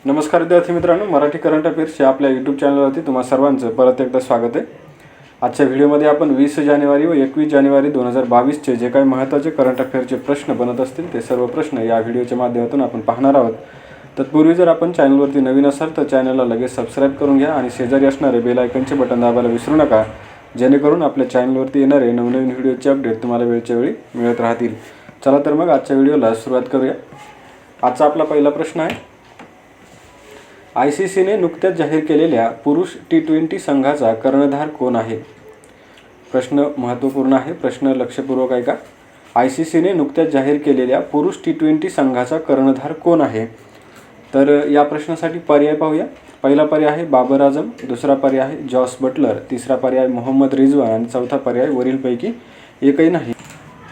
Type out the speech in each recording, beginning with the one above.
नमस्कार विद्यार्थी मित्रांनो, मराठी करंट अफेअर्स या आपल्या यूट्यूब चॅनलवरती तुम्हा सर्वांचं परत एकदा स्वागत आहे। आजच्या व्हिडिओमध्ये आपण 20 जानेवारी व 21 जानेवारी 2022चे जे काही महत्त्वाचे करंट अफेअरचे प्रश्न बनत असतील ते सर्व प्रश्न या व्हिडिओच्या माध्यमातून आपण पाहणार आहोत। तत्पूर्वी जर आपण चॅनलवरती नवीन असाल तर चॅनलला लगेच सबस्क्राईब करून घ्या आणि शेजारी असणारे बेल आयकॉनचे बटन दाबायला विसरू नका, जेणेकरून आपल्या चॅनलवरती येणारे नवनवीन व्हिडिओचे अपडेट तुम्हाला वेळच्या वेळी मिळत राहतील। चला तर मग आजच्या व्हिडिओला सुरुवात करूया। आजचा आपला पहिला प्रश्न आहे, ICCने नुकत्याच जाहीर केलेल्या पुरुष T20 संघाचा कर्णधार कोण आहे? प्रश्न महत्त्वपूर्ण आहे, प्रश्न लक्षपूर्वक ऐका। ICCने नुकत्याच जाहीर केलेल्या पुरुष T20 संघाचा कर्णधार कोण आहे? तर या प्रश्नासाठी पर्याय पाहूया। पहिला पर्याय आहे बाबर आझम, दुसरा पर्याय आहे जॉस बटलर, तिसरा पर्याय मोहम्मद रिजवान आणि चौथा पर्याय वरीलपैकी एकही नाही।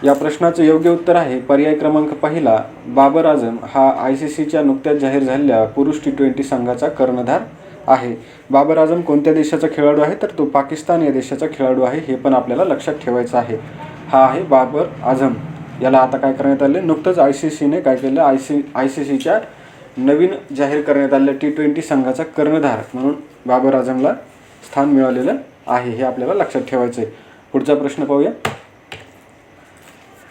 या प्रश्नाचं योग्य उत्तर आहे पर्याय क्रमांक पहिला, बाबर आझम हा ICCच्या नुकत्याच जाहीर झालेल्या पुरुष T20 संघाचा कर्णधार आहे। बाबर आझम कोणत्या देशाचा खेळाडू आहे? तर तो पाकिस्तान या देशाचा खेळाडू आहे, हे पण आपल्याला लक्षात ठेवायचं आहे। हा आहे बाबर आझम। याला आता काय करण्यात आले, नुकतंच ICCने काय केलं, ICCच्या नवीन जाहीर करण्यात आलेल्या T20 संघाचा कर्णधार म्हणून बाबर आझमला स्थान मिळालेलं आहे, हे आपल्याला लक्षात ठेवायचं आहे। पुढचा प्रश्न पाहूया।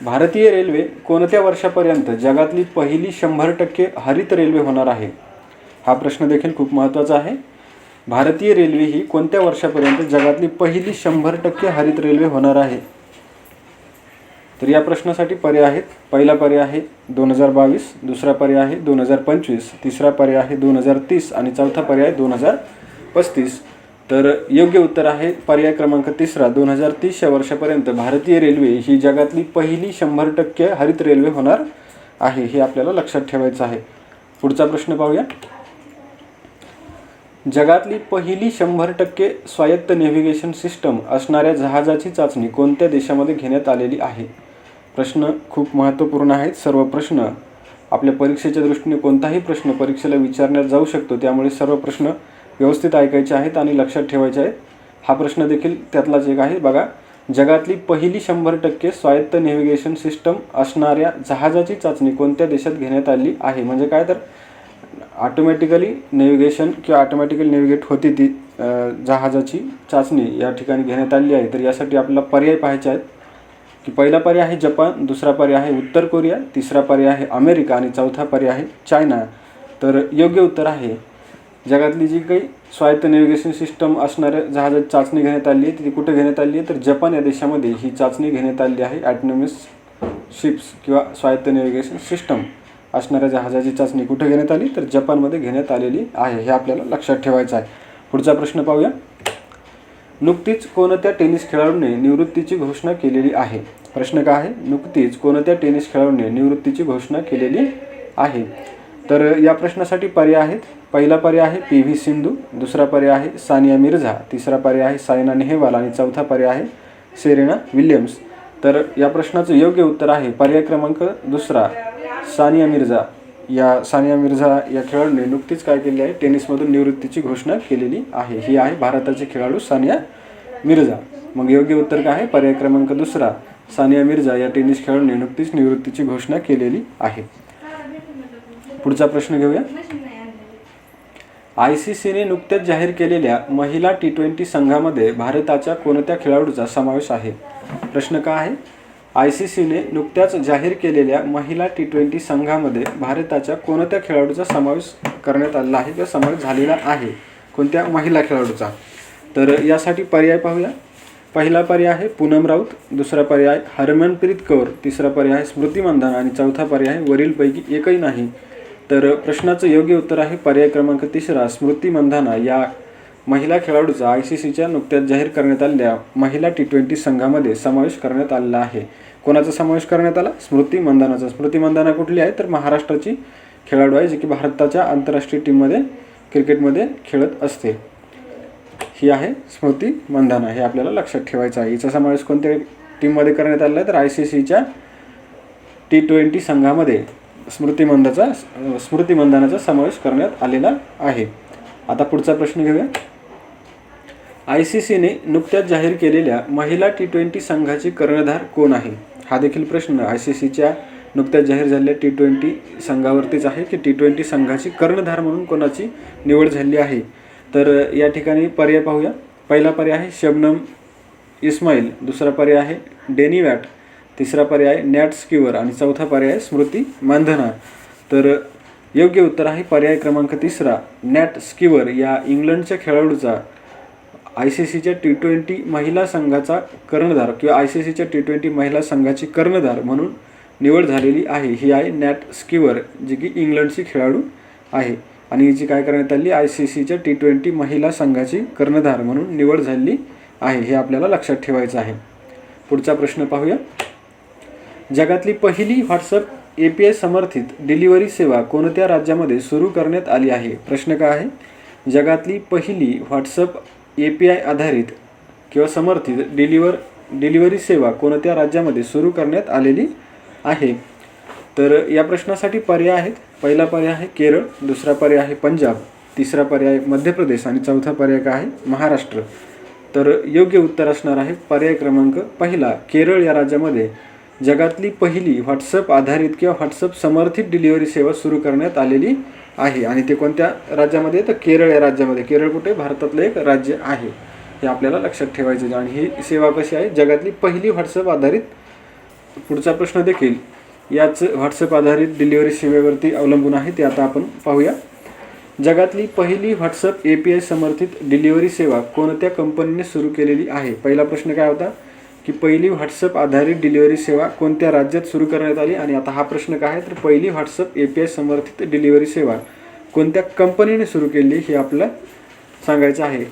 भारतीय रेल्वे कोणत्या वर्षापर्यंत जगातली पहिली 100% हरित रेल्वे होणार आहे? हा प्रश्न देखील खूप महत्त्वाचा आहे। भारतीय रेल्वे ही कोणत्या वर्षापर्यंत जगातली पहिली 100% हरित रेल्वे होणार आहे? तर या प्रश्नासाठी पर्याय आहेत। पहिला पर्याय आहे 2022, दुसरा पर्याय आहे 2025, तिसरा पर्याय आहे 2030 आणि चौथा पर्याय 2035। तर योग्य उत्तर आहे पर्याय क्रमांक तिसरा, 2030 या वर्षापर्यंत भारतीय रेल्वे ही जगातली पहिली 100% हरित रेल्वे होणार आहे, हे आपल्याला लक्षात ठेवायचं आहे। पुढचा प्रश्न पाहूया। जगातली पहिली 100% स्वायत्त नेव्हिगेशन सिस्टम असणाऱ्या जहाजाची चाचणी कोणत्या देशामध्ये घेण्यात आलेली आहे? प्रश्न खूप महत्त्वपूर्ण आहेत। सर्व प्रश्न आपल्या परीक्षेच्या दृष्टीने कोणताही प्रश्न परीक्षेला विचारण्यात जाऊ शकतो, त्यामुळे सर्व प्रश्न व्यवस्थित ऐकायचे आहेत आणि लक्षात ठेवायचे आहेत। हा प्रश्न देखील त्यातलाच एक आहे बघा। जगातली पहिली 100% स्वायत्त नेव्हिगेशन सिस्टम असणाऱ्या जहाजाची चाचणी कोणत्या देशात घेण्यात आली आहे? म्हणजे काय, तर ऑटोमॅटिकली नेव्हिगेशन किंवा ऑटोमॅटिकली नेव्हिगेट होती ती जहाजाची चाचणी या ठिकाणी घेण्यात आली आहे। तर यासाठी आपल्याला पर्याय पाहायचे आहेत की पहिला पर्याय आहे जपान, दुसरा पर्याय आहे उत्तर कोरिया, तिसरा पर्याय आहे अमेरिका आणि चौथा पर्याय आहे चायना। तर योग्य उत्तर आहे, जगातली जी काही स्वायत्त नेव्हिगेशन सिस्टम असणाऱ्या जहाजाची चाचणी घेण्यात आली आहे ती कुठे घेण्यात आली आहे? तर जपान या देशामध्ये ही चाचणी घेण्यात आली आहे। ऑटोनॉमस शिप्स किंवा स्वायत्त नेव्हिगेशन सिस्टम असणाऱ्या जहाजाची चाचणी कुठे घेण्यात आली? तर जपानमध्ये घेण्यात आलेली आहे, हे आपल्याला लक्षात ठेवायचं आहे। पुढचा प्रश्न पाहूया। नुकतीच कोणत्या टेनिस खेळाडूने निवृत्तीची घोषणा केलेली आहे? प्रश्न काय आहे, नुकतीच कोणत्या टेनिस खेळाडूने निवृत्तीची घोषणा केलेली आहे? तर या प्रश्नासाठी पर्याय आहेत। पहिला पर्याय आहे PV सिंधू, दुसरा पर्याय आहे सानिया मिर्झा, तिसरा पर्याय आहे सायना नेहवाल आणि चौथा पर्याय आहे सेरेना विल्यम्स। तर या प्रश्नाचं योग्य उत्तर आहे पर्याय क्रमांक दुसरा, सानिया मिर्झा। सानिया मिर्झा या खेळाडूने नुकतीच काय केले आहे, टेनिसमधून निवृत्तीची घोषणा केलेली आहे। ही आहे भारताची खेळाडू सानिया मिर्झा। मग योग्य उत्तर काय आहे, पर्याय क्रमांक दुसरा, सानिया मिर्झा या टेनिस खेळाडूने नुकतीच निवृत्तीची घोषणा केलेली आहे। पुढचा प्रश्न घेऊया। ICCने नुकत्याच जाहीर केलेल्या महिला T20 संघामध्ये भारताच्या कोणत्या खेळाडूचा समावेश आहे? प्रश्न काय आहे, ICCने नुकत्याच जाहीर केलेल्या महिला T20 संघामध्ये भारताच्या कोणत्या खेळाडूचा समावेश करण्यात आलेला आहे किंवा समावेश झालेला आहे? कोणत्या महिला खेळाडूचा? तर यासाठी पर्याय पाहूया। पहिला पर्याय आहे पूनम राऊत, दुसरा पर्याय हरमनप्रीत कौर, तिसरा पर्याय आहे स्मृती मंधाना आणि चौथा पर्याय आहे वरीलपैकी एकही नाही। तर प्रश्नाचं योग्य उत्तर आहे पर्याय क्रमांक तिसरा, स्मृती मंधाना या महिला खेळाडूचा ICCच्या नुकत्याच जाहीर करण्यात आलेल्या महिला T20 संघामध्ये समावेश करण्यात आलेला आहे। कोणाचा समावेश करण्यात आला? स्मृती मंधानाचा। स्मृती मंधाना कुठली आहे? तर महाराष्ट्राची खेळाडू आहे, जी की भारताच्या आंतरराष्ट्रीय टीममध्ये क्रिकेटमध्ये खेळत असते। ही आहे स्मृती मंधाना, हे आपल्याला लक्षात ठेवायचं आहे। हिचा समावेश कोणत्या टीममध्ये करण्यात आलेला आहे? तर ICCच्या T20 संघामध्ये स्मृती मंधानाचा समावेश करण्यात आलेला आहे। आता पुढचा प्रश्न घेऊया। ICCने नुकत्याच जाहीर केलेल्या महिला T20 संघाची कर्णधार कोण आहे? हा देखील प्रश्न ICCच्या नुकत्याच जाहीर झालेल्या T20 संघावरतीच आहे की T20 संघाची कर्णधार म्हणून कोणाची निवड झाली आहे. तर या ठिकाणी पर्याय पाहूया. पहिला पर्याय आहे शबनम इस्माईल, दुसरा पर्याय आहे डेनी वॅट, तिसरा पर्याय नॅट स्कीवर आणि चौथा पर्याय स्मृती मानधना. तर योग्य उत्तर आहे पर्याय क्रमांक तिसरा, नॅट स्कीवर या इंग्लंडच्या खेळाडूचा ICCच्या T20 महिला संघाचा कर्णधार किंवा ICCच्या T20 महिला संघाची कर्णधार म्हणून निवड झालेली आहे. ही आहे नॅट स्कीवर, जी की इंग्लंडची खेळाडू आहे आणि हिची काय करण्यात आली, ICCच्या T20 महिला संघाची कर्णधार म्हणून निवड झाली आहे. हे आपल्याला लक्षात ठेवायचं आहे. पुढचा प्रश्न पाहूया. जगातली पहिली व्हॉट्सअप API समर्थित डिलिव्हरी सेवा कोणत्या राज्यामध्ये सुरू करण्यात आली आहे? प्रश्न काय आहे, जगातली पहिली व्हॉट्सअप API आधारित किंवा समर्थित डिलिव्हरी सेवा कोणत्या राज्यामध्ये सुरू करण्यात आलेली आहे? तर या प्रश्नासाठी पर्याय आहेत. पहिला पर्याय आहे केरळ, दुसरा पर्याय आहे पंजाब, तिसरा पर्याय मध्य प्रदेश आणि चौथा पर्याय काय आहे, महाराष्ट्र. तर योग्य उत्तर असणार आहे पर्याय क्रमांक पहिला, केरळ या राज्यामध्ये जगातली पहिली व्हॉट्सअप आधारित किंवा व्हॉट्सअप समर्थित डिलिव्हरी सेवा सुरू करण्यात आलेली आहे. आणि ते कोणत्या राज्यामध्ये, तर केरळ या राज्यामध्ये. केरळ कुठे, भारतातलं एक राज्य आहे, हे आपल्याला लक्षात ठेवायचं आहे. आणि ही सेवा कशी आहे, जगातली पहिली व्हॉट्सअप आधारित. पुढचा प्रश्न देखील याच व्हॉट्सअप आधारित डिलिव्हरी सेवेवरती अवलंबून आहे, ते आता आपण पाहूया. जगातली पहिली व्हॉट्सअप API समर्थित डिलिव्हरी सेवा कोणत्या कंपनीने सुरू केलेली आहे? पहिला प्रश्न काय होता की पहिली व्हॉट्सअप आधारित डिलिव्हरी सेवा कोणत्या राज्यात सुरू करण्यात आली. आणि आता हा प्रश्न काय आहे, तर पहिली व्हॉट्सअप API समर्थित डिलिव्हरी सेवा कोणत्या कंपनीने सुरू केली हे आपल्याला सांगायचं आहे.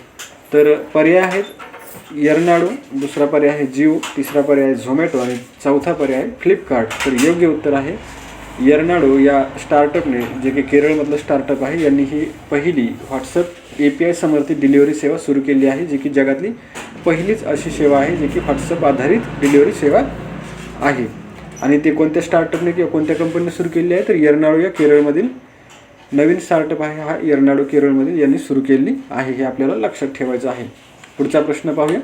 तर पर्याय आहेत एर्नाडो, दुसरा पर्याय आहे जिओ, तिसरा पर्याय झोमॅटो आणि चौथा पर्याय फ्लिपकार्ट. तर योग्य उत्तर आहे एर्नाडो या स्टार्टअपने, जे की केरळमधलं स्टार्टअप आहे, यांनी ही पहिली व्हॉट्सअप API समर्थित डिलिव्हरी सेवा सुरू केली आहे, जी की जगातली पहिलीच अशी सेवा आहे जी की व्हॉट्सअप आधारित डिलिव्हरी सेवा आहे. आणि ते कोणत्या स्टार्टअपने किंवा कोणत्या कंपनीने सुरू केली आहे, तर एर्नाडो या केरळमधील नवीन स्टार्टअप आहे हा एर्नाडो केरळमधील यांनी सुरू केली आहे. हे आपल्याला लक्षात ठेवायचं आहे. पुढचा प्रश्न पाहूया.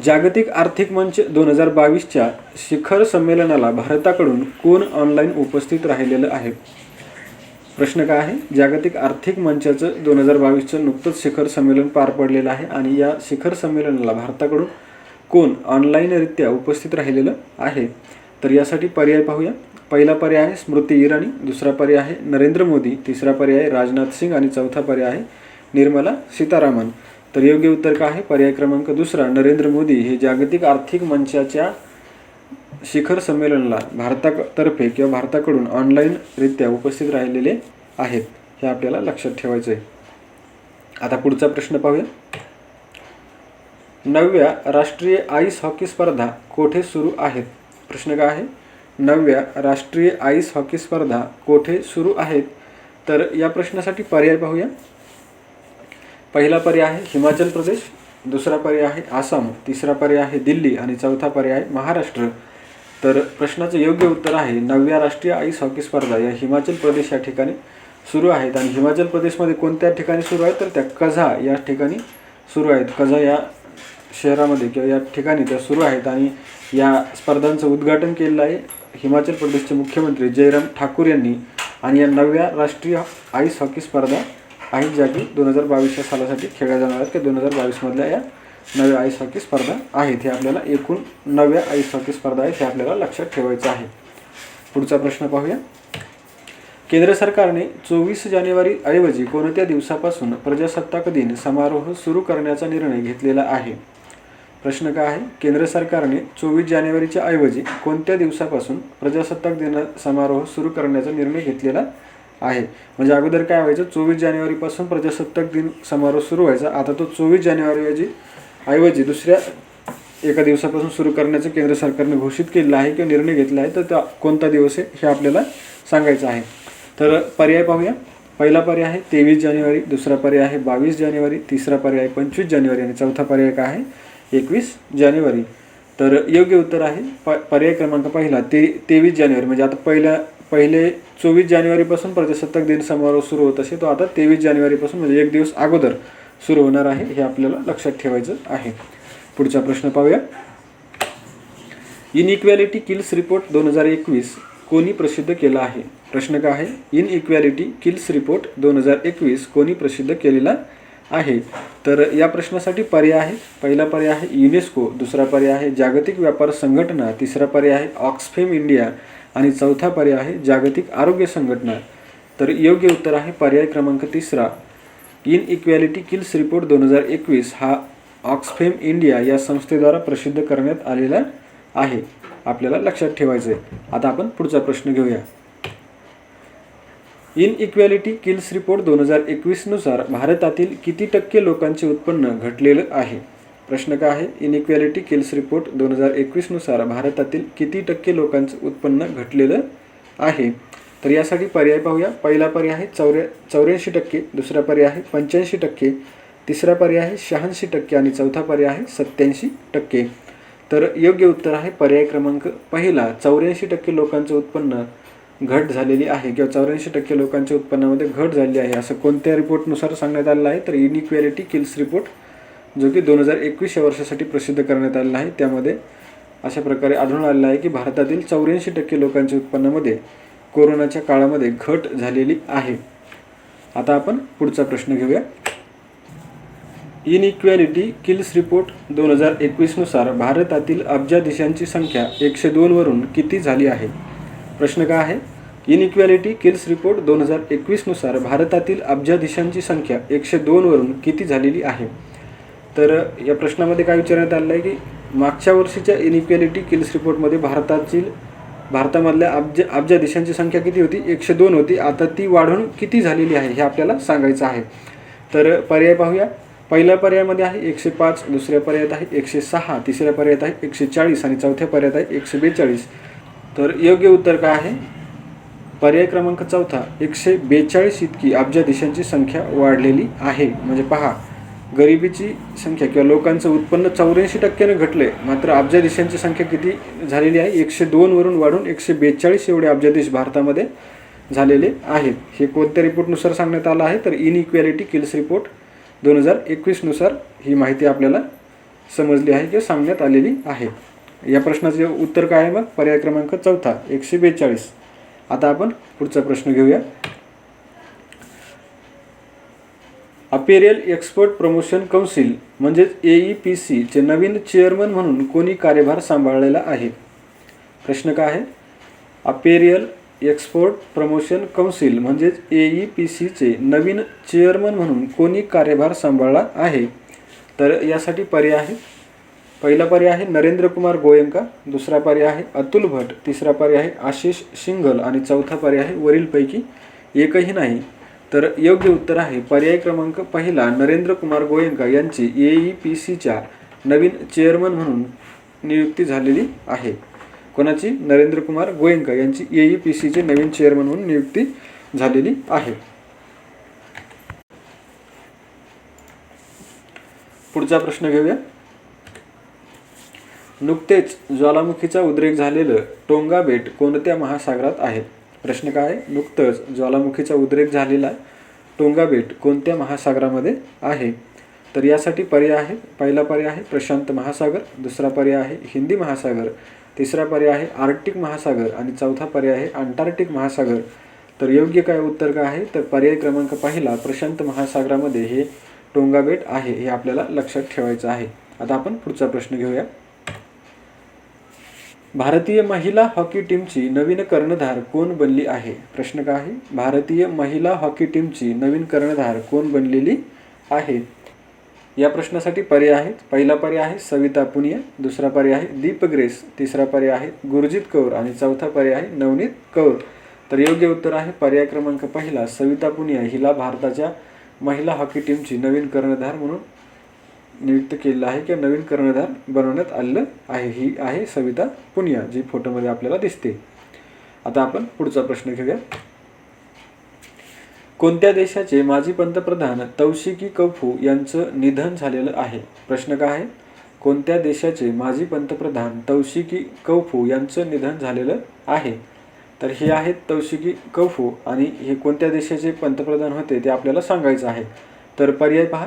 जागतिक आर्थिक मंच 2022च्या शिखर संमेलनाला भारताकडून कोण ऑनलाईन उपस्थित राहिलेलं आहे? प्रश्न काय आहे, जागतिक आर्थिक मंचाचं 2022चं नुकतंच शिखर संमेलन पार पडलेलं आहे आणि या शिखर संमेलनाला भारताकडून कोण ऑनलाईनरित्या उपस्थित राहिलेलं आहे? तर यासाठी पर्याय पाहूया. पहिला पर्याय आहे स्मृती इराणी, दुसरा पर्याय आहे नरेंद्र मोदी, तिसरा पर्याय आहे राजनाथ सिंग आणि चौथा पर्याय आहे निर्मला सीतारामन. तर योग्य उत्तर काय आहे, पर्याय क्रमांक दुसरा, नरेंद्र मोदी हे जागतिक आर्थिक मंचाच्या शिखर संमेलनाला भारतातर्फे किंवा भारताकडून ऑनलाईनरित्या उपस्थित राहिलेले आहेत. हे आपल्याला लक्षात ठेवायचं आहे. आता पुढचा प्रश्न पाहूया. 9व्या राष्ट्रीय आईस हॉकी स्पर्धा कोठे सुरू आहेत? प्रश्न काय आहे, 9व्या राष्ट्रीय आईस हॉकी स्पर्धा कोठे सुरू आहेत? तर या प्रश्नासाठी पर्याय पाहूया. पहिला पर्याय आहे हिमाचल प्रदेश, दुसरा पर्याय आहे आसाम, तिसरा पर्याय आहे दिल्ली आणि चौथा पर्याय आहे महाराष्ट्र. तर प्रश्नाचं योग्य उत्तर आहे 9व्या राष्ट्रीय आईस हॉकी स्पर्धा या हिमाचल प्रदेश या ठिकाणी सुरू आहेत. आणि हिमाचल प्रदेशमध्ये कोणत्या ठिकाणी सुरू आहेत, तर त्या कझा या ठिकाणी सुरू आहेत. कझा या शहरामध्ये किंवा या ठिकाणी त्या सुरू आहेत. आणि या स्पर्धांचं उद्घाटन केलेलं आहे हिमाचल प्रदेशचे मुख्यमंत्री जयराम ठाकूर यांनी. आणि या 9व्या राष्ट्रीय आईस हॉकी स्पर्धा आहेत ज्या की 2022 सालासाठी खेळल्या जाणार आहेत, की 2022मधल्या या 9व्या आईस हॉकी स्पर्धा आहेत. हे आपल्याला एकूण 9व्या आईस हॉकी स्पर्धा आहेत, हे आपल्याला लक्षात ठेवायचं आहे. पुढचा प्रश्न पाहूया. केंद्र सरकारने 24 जानेवारी ऐवजी कोणत्या दिवसापासून प्रजासत्ताक दिन समारोह सुरू करण्याचा निर्णय घेतलेला आहे? प्रश्न काय आहे, केंद्र सरकारने 24 जानेवारीच्या ऐवजी कोणत्या दिवसापासून प्रजासत्ताक दिन समारोह सुरू करण्याचा निर्णय घेतलेला आहे? म्हणजे अगोदर काय व्हायचं, 24 जानेवारीपासून प्रजासत्ताक दिन समारोह सुरू व्हायचा. आता तो 24 जानेवारी ऐवजी दुसऱ्या एका दिवसापासून सुरू करण्याचं केंद्र सरकारने घोषित केलेलं आहे किंवा निर्णय घेतला आहे. तर त्या कोणता दिवस आहे हे आपल्याला सांगायचं आहे. तर पर्याय पाहूया. पहिला पर्याय आहे 23 जानेवारी, दुसरा पर्याय आहे 22 जानेवारी, तिसरा पर्याय 25 जानेवारी आणि चौथा पर्याय काय आहे 21 जानेवारी. तर योग्य उत्तर आहे पर्याय क्रमांक पहिला 23 जानेवारी. म्हणजे आता पहिले 24 जानेवारीपासून प्रजासत्ताक दिन समारोह सुरू होत असे, तो आता 23 जानेवारीपासून म्हणजे एक दिवस अगोदर सुरू होणार आहे. हे आपल्याला लक्षात ठेवायचं आहे. पुढचा प्रश्न पाहूया. इनइक्वॅलिटी किल्स रिपोर्ट 2021 कोणी प्रसिद्ध केला आहे? प्रश्न काय आहे? इनइक्वॅलिटी किल्स रिपोर्ट 2021 कोणी प्रसिद्ध केलेला आहे? तर या प्रश्नासाठी पर्याय आहे. पहिला पर्याय आहे युनेस्को, दुसरा पर्याय आहे जागतिक व्यापार संघटना, तिसरा पर्याय आहे ऑक्सफेम इंडिया आणि चौथा पर्याय आहे जागतिक आरोग्य संघटना. तर योग्य उत्तर आहे पर्याय क्रमांक तिसरा. इनइक्वॅलिटी किल्स रिपोर्ट 2021 हा ऑक्सफेम इंडिया या संस्थेद्वारा प्रसिद्ध करण्यात आलेला आहे. आपल्याला लक्षात ठेवायचं आहे. आता आपण पुढचा प्रश्न घेऊया. इनइक्वॅलिटी किल्स रिपोर्ट 2021 नुसार भारतातील किती टक्के लोकांचे उत्पन्न घटलेलं आहे? प्रश्न काय आहे? इनइक्वॅलिटी किल्स रिपोर्ट 2021 नुसार भारतातील किती टक्के लोकांचं उत्पन्न घटलेलं आहे? तर यासाठी पर्याय पाहूया. पहिला पर्याय आहे 84%, दुसरा पर्याय आहे 85%, तिसरा पर्याय आहे 86% आणि चौथा पर्याय आहे 87%. तर योग्य उत्तर आहे पर्याय क्रमांक पहिला. 84% लोकांचं उत्पन्न घट झालेली आहे किंवा 84% लोकांच्या उत्पन्नामध्ये घट झाली आहे असं कोणत्या रिपोर्टनुसार सांगण्यात आलेलं आहे? तर इनइक्वॅलिटी किल्स रिपोर्ट जो की 2021 या वर्षासाठी प्रसिद्ध करण्यात आलेला आहे. त्यामध्ये अशा प्रकारे आढळून आलेलं आहे की भारतातील 84% लोकांच्या उत्पन्नामध्ये कोरोनाच्या काळामध्ये घट झालेली आहे. आता आपण पुढचा प्रश्न घेऊया. इनइक्वॅलिटी किल्स रिपोर्ट 2021 नुसार भारतातील अब्जाधीशांची संख्या 102 वरून किती झाली आहे? प्रश्न काय आहे? इनइक्वॅलिटी किल्स रिपोर्ट 2021 नुसार भारतातील अब्जाधीशांची संख्या 102 वरून किती झालेली आहे? तर या प्रश्नामध्ये काय विचारण्यात आलेलं आहे की मागच्या वर्षीच्या इनइक्वॅलिटी किल्स रिपोर्टमध्ये भारतामधल्या अब्जाधीशांची संख्या किती होती? 102 होती. आता ती वाढून किती झालेली आहे हे आपल्याला सांगायचं आहे. तर पर्याय पाहूया. पहिल्या पर्यायामध्ये आहे 105, दुसऱ्या पर्यायात आहे 106, तिसऱ्या पर्यायात आहे 140 आणि चौथ्या पर्यायात आहे 142. तर योग्य उत्तर काय आहे? पर्याय क्रमांक चौथा. 142 इतकी अब्जाधीशांची संख्या वाढलेली आहे. म्हणजे पहा, गरिबीची संख्या किंवा लोकांचं उत्पन्न 84% घटले, मात्र अब्जाधीशांची संख्या किती झालेली आहे? 102 वरून वाढून 142 एवढे अब्जाधीश भारतामध्ये झालेले आहेत. हे कोणत्या रिपोर्टनुसार सांगण्यात आलं आहे? तर इनइक्वॅलिटी किल्स रिपोर्ट 2021 नुसार ही माहिती आपल्याला समजली आहे किंवा सांगण्यात आलेली आहे. या प्रश्नाचे उत्तर काय आहे मग? पर्याय क्रमांक चौथा 142. आता आपण पुढचा प्रश्न घेऊया. अपेरियल एक्सपोर्ट प्रमोशन काउन्सिल म्हणजेच AEPC चे नवीन चेअरमन म्हणून कोणी कार्यभार सांभाळलेला आहे? प्रश्न काय आहे? अपेरियल एक्सपोर्ट प्रमोशन काउन्सिल म्हणजेच AEPC चे नवीन चेअरमन म्हणून कोणी कार्यभार सांभाळला आहे? तर यासाठी पर्याय आहे. पहिला पर्याय आहे नरेंद्र कुमार गोयंका, दुसरा पर्याय आहे अतुल भट, तिसरा पर्याय आहे आशिष सिंघल आणि चौथा पर्याय आहे वरीलपैकी एकही नाही. तर योग्य उत्तर आहे पर्याय क्रमांक पहिला. नरेंद्र कुमार गोयंका यांची AEPCच्या नवीन चेअरमन म्हणून नियुक्ती झालेली आहे. कोणाची? नरेंद्र कुमार गोयंका यांची AEPCचे नवीन चेअरमन म्हणून नियुक्ती झालेली आहे. पुढचा प्रश्न घेऊया. नुकतेच ज्वालामुखीचा उद्रेक झालेलं टोंगा बेट कोणत्या महासागरात आहे? प्रश्न काय आहे? नुकतंच ज्वालामुखीचा उद्रेक झालेला टोंगा बेट कोणत्या महासागरामध्ये आहे? तर यासाठी पर्याय आहे. पहिला पर्याय आहे प्रशांत महासागर, दुसरा पर्याय आहे हिंदी महासागर, तिसरा पर्याय आहे आर्क्टिक महासागर आणि चौथा पर्याय आहे अंटार्क्टिक महासागर. तर योग्य काय उत्तर काय आहे? तर पर्याय क्रमांक पहिला प्रशांत महासागरामध्ये हे टोंगा बेट आहे. हे आपल्याला लक्षात ठेवायचं आहे. आता आपण पुढचा प्रश्न घेऊया. भारतीय महिला हॉकी टीमची नवीन कर्णधार कोण बनली आहे? प्रश्न काय आहे? भारतीय महिला हॉकी टीमची नवीन कर्णधार कोण बनलेली आहे? या प्रश्नासाठी पर्याय आहेत. पहिला पर्याय आहे सविता पुनिया, दुसरा पर्याय आहे दीप ग्रेस, तिसरा पर्याय आहे गुरजीत कौर आणि चौथा पर्याय आहे नवनीत कौर. तर योग्य उत्तर आहे पर्याय क्रमांक पहिला. सविता पुनिया हिला भारताच्या महिला हॉकी टीमची नवीन कर्णधार म्हणून नियुक्त केलेलं आहे किंवा नवीन कर्णधार बनवण्यात आलेलं आहे. ही आहे सविता पुनिया, जी फोटोमध्ये आपल्याला दिसते. आता आपण पुढचा प्रश्न घेऊया. कोणत्या देशाचे माजी पंतप्रधान तौशिकी कौफू यांचं निधन झालेलं आहे? प्रश्न काय आहे? कोणत्या देशाचे माजी पंतप्रधान तौशिकी कौफू यांचं निधन झालेलं आहे? तर हे आहेत तौशिकी कौफू आणि हे कोणत्या देशाचे पंतप्रधान होते ते आपल्याला सांगायचं आहे. तर पर्याय पहा.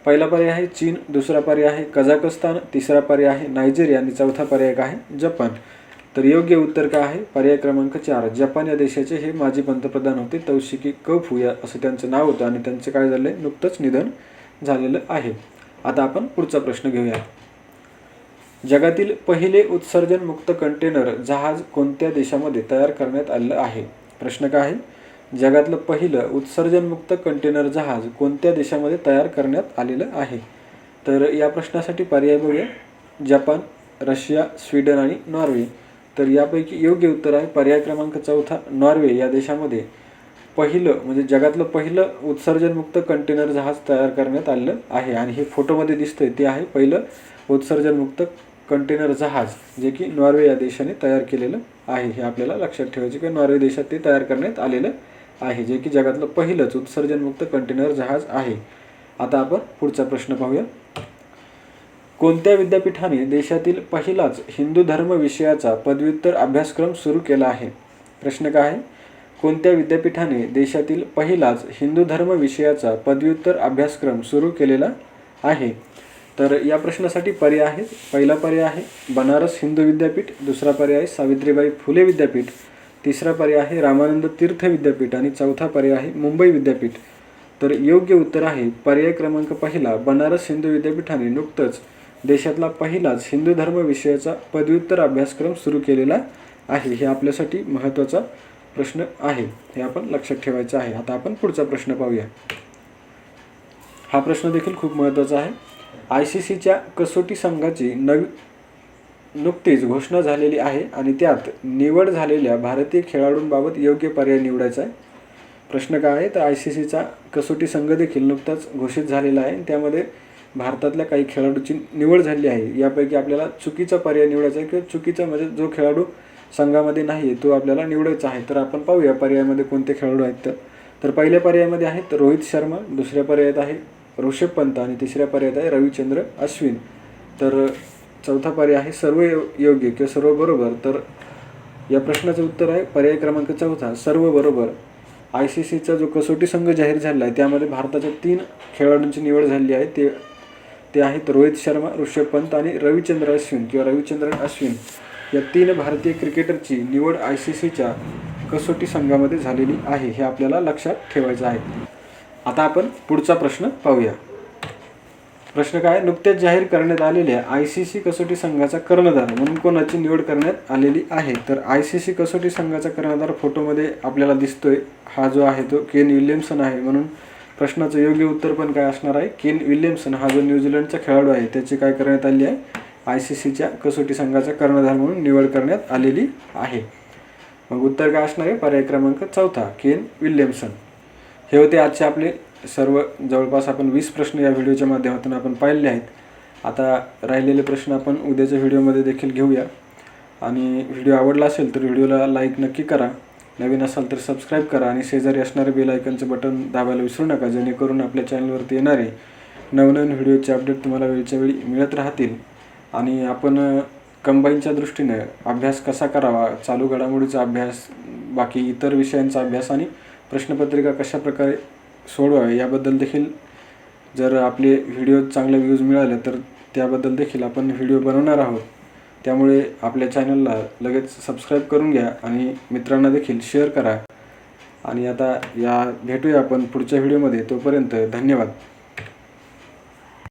पहिला पर्याय आहे चीन, दुसरा पर्याय आहे कझाकस्तान, तिसरा पर्याय आहे नायजेरिया आणि चौथा पर्याय आहे जपान. तर योग्य उत्तर काय आहे? पर्याय क्रमांक 4 जपान या देशाचे हे माजी पंतप्रधान होते. तौशिकी कोफू या असं त्यांचं नाव होतं आणि त्यांचं काय झालंय, नुकतंच निधन झालेलं आहे. आता आपण पुढचा प्रश्न घेऊया. जगातील पहिले उत्सर्जन मुक्त कंटेनर जहाज कोणत्या देशामध्ये तयार करण्यात आलेलं आहे? प्रश्न काय आहे? जगातलं पहिलं उत्सर्जन मुक्त कंटेनर जहाज कोणत्या देशामध्ये तयार करण्यात आलेलं आहे? तर या प्रश्नासाठी पर्याय बघूया. जपान, रशिया, स्वीडन आणि नॉर्वे. तर यापैकी योग्य उत्तर आहे पर्याय क्रमांक 4 नॉर्वे या देशामध्ये पहिलं म्हणजे जगातलं पहिलं उत्सर्जनमुक्त कंटेनर जहाज तयार करण्यात आलेलं आहे. आणि हे फोटोमध्ये दिसतंय ते आहे पहिलं उत्सर्जनमुक्त कंटेनर जहाज जे की नॉर्वे या देशाने तयार केलेलं आहे. हे आपल्याला लक्षात ठेवायचे की नॉर्वे देशात ते तयार करण्यात आलेलं आहे, जे की जगातलं पहिलंच उत्सर्जनमुक्त कंटेनर जहाज आहे. आता आपण पुढचा प्रश्न पाहूया. कोणत्या विद्यापीठाने देशातील पहिलाच हिंदू धर्म विषयाचा पदव्युत्तर अभ्यासक्रम सुरू केला आहे? प्रश्न काय आहे? कोणत्या विद्यापीठाने देशातील पहिलाच हिंदू धर्म विषयाचा पदव्युत्तर अभ्यासक्रम सुरू केलेला आहे? तर या प्रश्नासाठी पर्याय आहेत. पहिला पर्याय आहे बनारस हिंदू विद्यापीठ, दुसरा पर्याय आहे सावित्रीबाई फुले विद्यापीठ, तिसरा पर्याय आहे रामानंद तीर्थ विद्यापीठ आणि चौथा पर्याय आहे मुंबई विद्यापीठ. तर योग्य उत्तर आहे पर्याय क्रमांक पहिला बनारस हिंदू विद्यापीठाने नुकतंच देशातला पहिलाच हिंदू धर्म विषयाचा पदव्युत्तर अभ्यासक्रम सुरू केलेला आहे. हे आपल्यासाठी महत्त्वाचा प्रश्न आहे, हे आपण लक्षात ठेवायचं आहे. आता आपण पुढचा प्रश्न पाहूया. हा प्रश्न देखील खूप महत्त्वाचा आहे. ICCच्या कसोटी संघाची नुकतीच घोषणा झालेली आहे आणि त्यात निवड झालेल्या भारतीय खेळाडूंबाबत योग्य पर्याय निवडायचा आहे. प्रश्न काय आहे? तर ICCचा कसोटी संघ देखील नुकताच घोषित झालेला आहे. त्यामध्ये भारतातल्या काही खेळाडूंची निवड झाली आहे. यापैकी आपल्याला चुकीचा पर्याय निवडायचा आहे किंवा चुकीचा म्हणजे जो खेळाडू संघामध्ये नाही आहे तो आपल्याला निवडायचा आहे. तर आपण पाहूया पर्यायामध्ये कोणते खेळाडू आहेत. तर पहिल्या पर्यायामध्ये आहेत रोहित शर्मा, दुसऱ्या पर्यायात आहे ऋषभ पंत आणि तिसऱ्या पर्यायात आहे रविचंद्र अश्विन. तर चौथा पर्याय आहे सर्व योग्य किंवा सर्व बरोबर. तर या प्रश्नाचं उत्तर आहे पर्याय क्रमांक 4 सर्व बरोबर. ICCचा जो कसोटी संघ जाहीर झालेला आहे त्यामध्ये भारताच्या 3 खेळाडूंची निवड झाली आहे. ते आहेत रोहित शर्मा, ऋषभ पंत आणि रविचंद्र अश्विन. या 3 भारतीय क्रिकेटरची निवड ICCच्या कसोटी संघामध्ये झालेली आहे, हे आपल्याला लक्षात ठेवायचं आहे. आता आपण पुढचा प्रश्न पाहूया. प्रश्न काय? नुकत्याच जाहीर करण्यात आलेल्या ICC कसोटी संघाचा कर्णधार म्हणून कोणाची निवड करण्यात आलेली आहे? तर ICC कसोटी संघाचा कर्णधार फोटोमध्ये आपल्याला दिसतोय हा जो आहे तो केन विल्यमसन आहे. म्हणून प्रश्नाचं योग्य उत्तर पण काय असणार आहे? केन विल्यमसन हा जो न्यूझीलंडचा खेळाडू आहे त्याची काय करण्यात आली आहे? ICCच्या कसोटी संघाचा कर्णधार म्हणून निवड करण्यात आलेली आहे. मग उत्तर काय असणार आहे? पर्याय क्रमांक 4 केन विल्यमसन. हे होते आजचे आपले सर्व जवळपास आपण 20 प्रश्न या व्हिडिओच्या माध्यमातून आपण पाहिले आहेत. आता राहिलेले प्रश्न आपण उद्याच्या व्हिडिओमध्ये देखील घेऊया. आणि व्हिडिओ आवडला असेल तर व्हिडिओला लाईक नक्की करा, नवीन असाल तर सबस्क्राईब करा आणि शेजारी असणारे बेल आयकॉनचं बटन दाबायला विसरू नका, जेणेकरून आपल्या चॅनलवरती येणारे नवनवीन व्हिडिओचे अपडेट तुम्हाला वेळच्या वेळी मिळत राहतील. आणि आपण कंबाईनच्या दृष्टीने अभ्यास कसा करावा, चालू घडामोडीचा अभ्यास, बाकी इतर विषयांचा अभ्यास आणि प्रश्नपत्रिका कशा प्रकारे सोडवावे याबद्दल देखील जर आपले व्हिडिओ चांगले व्ह्यूज मिळाले तर त्याबद्दल देखील आपण व्हिडिओ बनवणार आहोत. त्यामुळे आपल्या चॅनलला लगेच सबस्क्राईब करून घ्या आणि मित्रांना देखील शेअर करा. आणि आता भेटूया आपण पुढच्या व्हिडिओमध्ये. तोपर्यंत धन्यवाद.